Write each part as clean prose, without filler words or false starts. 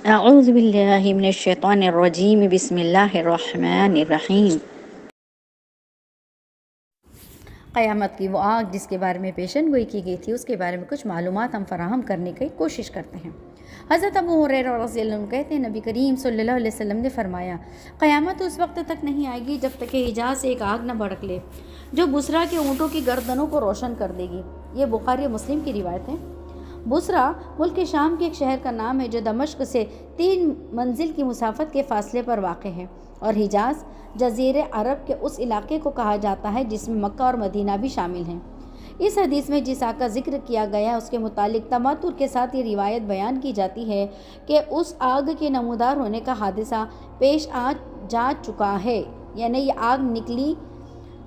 اعوذ باللہ من الشیطان الرجیم بسم اللہ الرحمن الرحیم۔ قیامت کی وہ آگ جس کے بارے میں پیشن گوئی کی گئی تھی، اس کے بارے میں کچھ معلومات ہم فراہم کرنے کی کوشش کرتے ہیں۔ حضرت ابو ہریرہ رضی اللہ عنہ کہتے ہیں، نبی کریم صلی اللہ علیہ وسلم نے فرمایا، قیامت اس وقت تک نہیں آئے گی جب تک کہ حجاز سے ایک آگ نہ بھڑک لے جو بصرہ کے اونٹوں کی گردنوں کو روشن کر دے گی۔ یہ بخاری مسلم کی روایت ہے۔ بصرہ ملک شام کے ایک شہر کا نام ہے جو دمشق سے 3 منزل کی مسافت کے فاصلے پر واقع ہے، اور حجاز جزیرہ عرب کے اس علاقے کو کہا جاتا ہے جس میں مکہ اور مدینہ بھی شامل ہیں۔ اس حدیث میں جس آگ کا ذکر کیا گیا ہے اس کے متعلق تماتر کے ساتھ یہ روایت بیان کی جاتی ہے کہ اس آگ کے نمودار ہونے کا حادثہ پیش جا چکا ہے، یعنی یہ آگ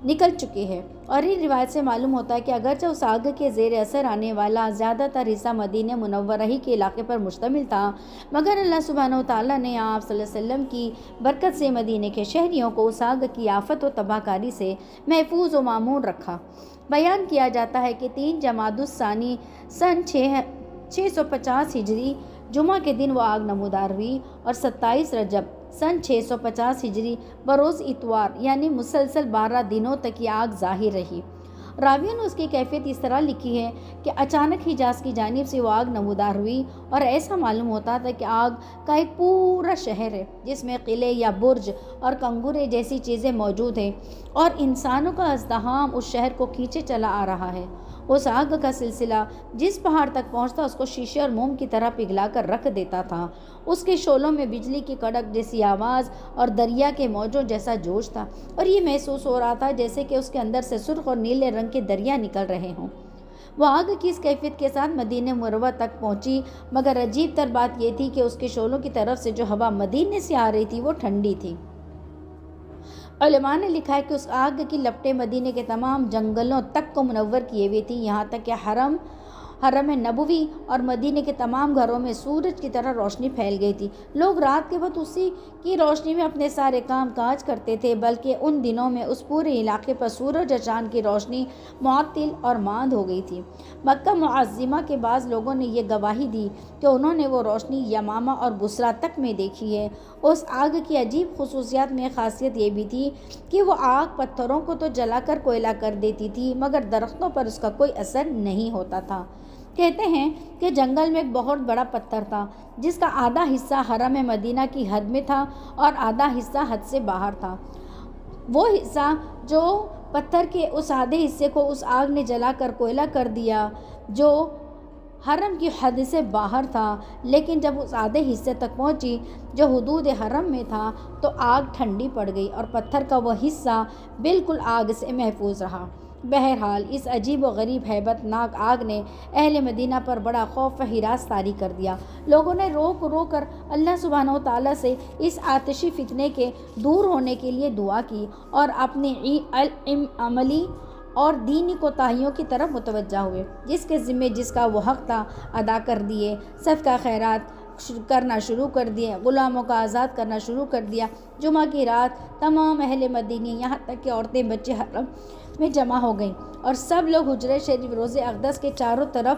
نکل چکی ہے۔ اور ان روایت سے معلوم ہوتا ہے کہ اگرچہ اس آگ کے زیر اثر آنے والا زیادہ تر حصہ مدینہ منورہ ہی کے علاقے پر مشتمل تھا، مگر اللہ سبحانہ وتعالیٰ نے آپ صلی اللہ علیہ وسلم کی برکت سے مدینہ کے شہریوں کو اس آگ کی آفت و تباہ کاری سے محفوظ و مامون رکھا۔ بیان کیا جاتا ہے کہ 3 جمادی الثانی سن 650 ہجری جمعہ کے دن وہ آگ نمودار ہوئی، اور 27 رجب سن 650 ہجری بروز اتوار یعنی مسلسل 12 دنوں تک یہ آگ ظاہر رہی۔ راویوں نے اس کی کیفیت اس طرح لکھی ہے کہ اچانک حجاز کی جانب سے وہ آگ نمودار ہوئی، اور ایسا معلوم ہوتا تھا کہ آگ کا ایک پورا شہر ہے جس میں قلعے یا برج اور کنگورے جیسی چیزیں موجود ہیں، اور انسانوں کا ازدحام اس شہر کو کھینچے چلا آ رہا ہے۔ اس آگ کا سلسلہ جس پہاڑ تک پہنچتا اس کو شیشے اور موم کی طرح پگھلا کر رکھ دیتا تھا۔ اس کے شعلوں میں بجلی کی کڑک جیسی آواز اور دریا کے موجوں جیسا جوش تھا، اور یہ محسوس ہو رہا تھا جیسے کہ اس کے اندر سے سرخ اور نیلے رنگ کے دریا نکل رہے ہوں۔ وہ آگ کی اس کیفیت کے ساتھ مدینہ منورہ تک پہنچی، مگر عجیب تر بات یہ تھی کہ اس کے شعلوں کی طرف سے جو ہوا مدینے سے آ رہی تھی وہ ٹھنڈی تھی۔ علماء نے لکھا ہے کہ اس آگ کی لپٹیں مدینے کے تمام جنگلوں تک کو منور کیے ہوئے تھیں، یہاں تک کہ حرم نبوی اور مدینے کے تمام گھروں میں سورج کی طرح روشنی پھیل گئی تھی۔ لوگ رات کے وقت اسی کی روشنی میں اپنے سارے کام کاج کرتے تھے، بلکہ ان دنوں میں اس پورے علاقے پر سورج اور چاند کی روشنی معطل اور ماند ہو گئی تھی۔ مکہ معظمہ کے بعض لوگوں نے یہ گواہی دی کہ انہوں نے وہ روشنی یمامہ اور بصرہ تک میں دیکھی ہے۔ اس آگ کی عجیب خصوصیات میں خاصیت یہ بھی تھی کہ وہ آگ پتھروں کو تو جلا کر کوئلہ کر دیتی تھی، مگر درختوں پر اس کا کوئی اثر نہیں ہوتا تھا۔ کہتے ہیں کہ جنگل میں ایک بہت بڑا پتھر تھا جس کا آدھا حصہ حرم مدینہ کی حد میں تھا اور آدھا حصہ حد سے باہر تھا۔ وہ حصہ جو پتھر کے اس آدھے حصے کو اس آگ نے جلا کر کوئلہ کر دیا جو حرم کی حد سے باہر تھا، لیکن جب اس آدھے حصے تک پہنچی جو حدود حرم میں تھا تو آگ ٹھنڈی پڑ گئی اور پتھر کا وہ حصہ بالکل آگ سے محفوظ رہا۔ بہرحال اس عجیب و غریب ہیبت ناک آگ نے اہل مدینہ پر بڑا خوف و ہراس طاری کر دیا۔ لوگوں نے رو کر اللہ سبحانہ وتعالیٰ سے اس آتشی فتنے کے دور ہونے کے لیے دعا کی، اور اپنے عملی اور دینی کوتاہیوں کی طرف متوجہ ہوئے۔ جس کے ذمے جس کا وہ حق تھا ادا کر دیے، صدقہ خیرات کرنا شروع کر دیے، غلاموں کا آزاد کرنا شروع کر دیا۔ جمعہ کی رات تمام اہل مدینہ یہاں تک کہ عورتیں بچے حرم میں جمع ہو گئیں، اور سب لوگ حجرہ شریف روضہ اقدس کے چاروں طرف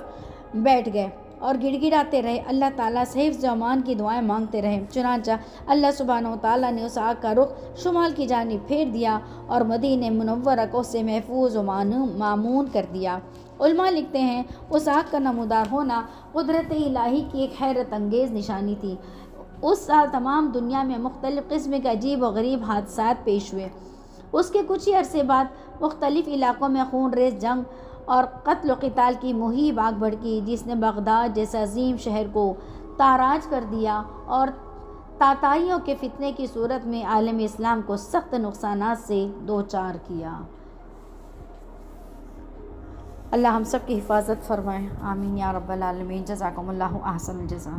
بیٹھ گئے اور گڑ گڑاتے رہے، اللہ تعالیٰ سے حفظ و امان کی دعائیں مانگتے رہے۔ چنانچہ اللہ سبحانہ وتعالیٰ نے اس آگ کا رخ شمال کی جانب پھیر دیا اور مدینہ منورہ کو اس سے محفوظ و مامون کر دیا۔ علماء لکھتے ہیں اس آگ کا نمودار ہونا قدرت الہی کی ایک حیرت انگیز نشانی تھی۔ اس سال تمام دنیا میں مختلف قسم کے عجیب و غریب حادثات پیش ہوئے۔ اس کے کچھ ہی عرصے بعد مختلف علاقوں میں خون ریز جنگ اور قتل و قتال کی مہیب آگ بھڑکی جس نے بغداد جیسے عظیم شہر کو تاراج کر دیا اور تاتائیوں کے فتنے کی صورت میں عالم اسلام کو سخت نقصانات سے دوچار کیا۔ اللہ ہم سب کی حفاظت فرمائے، آمین یا رب العالمین۔ جزاکم اللہ احسن الجزا۔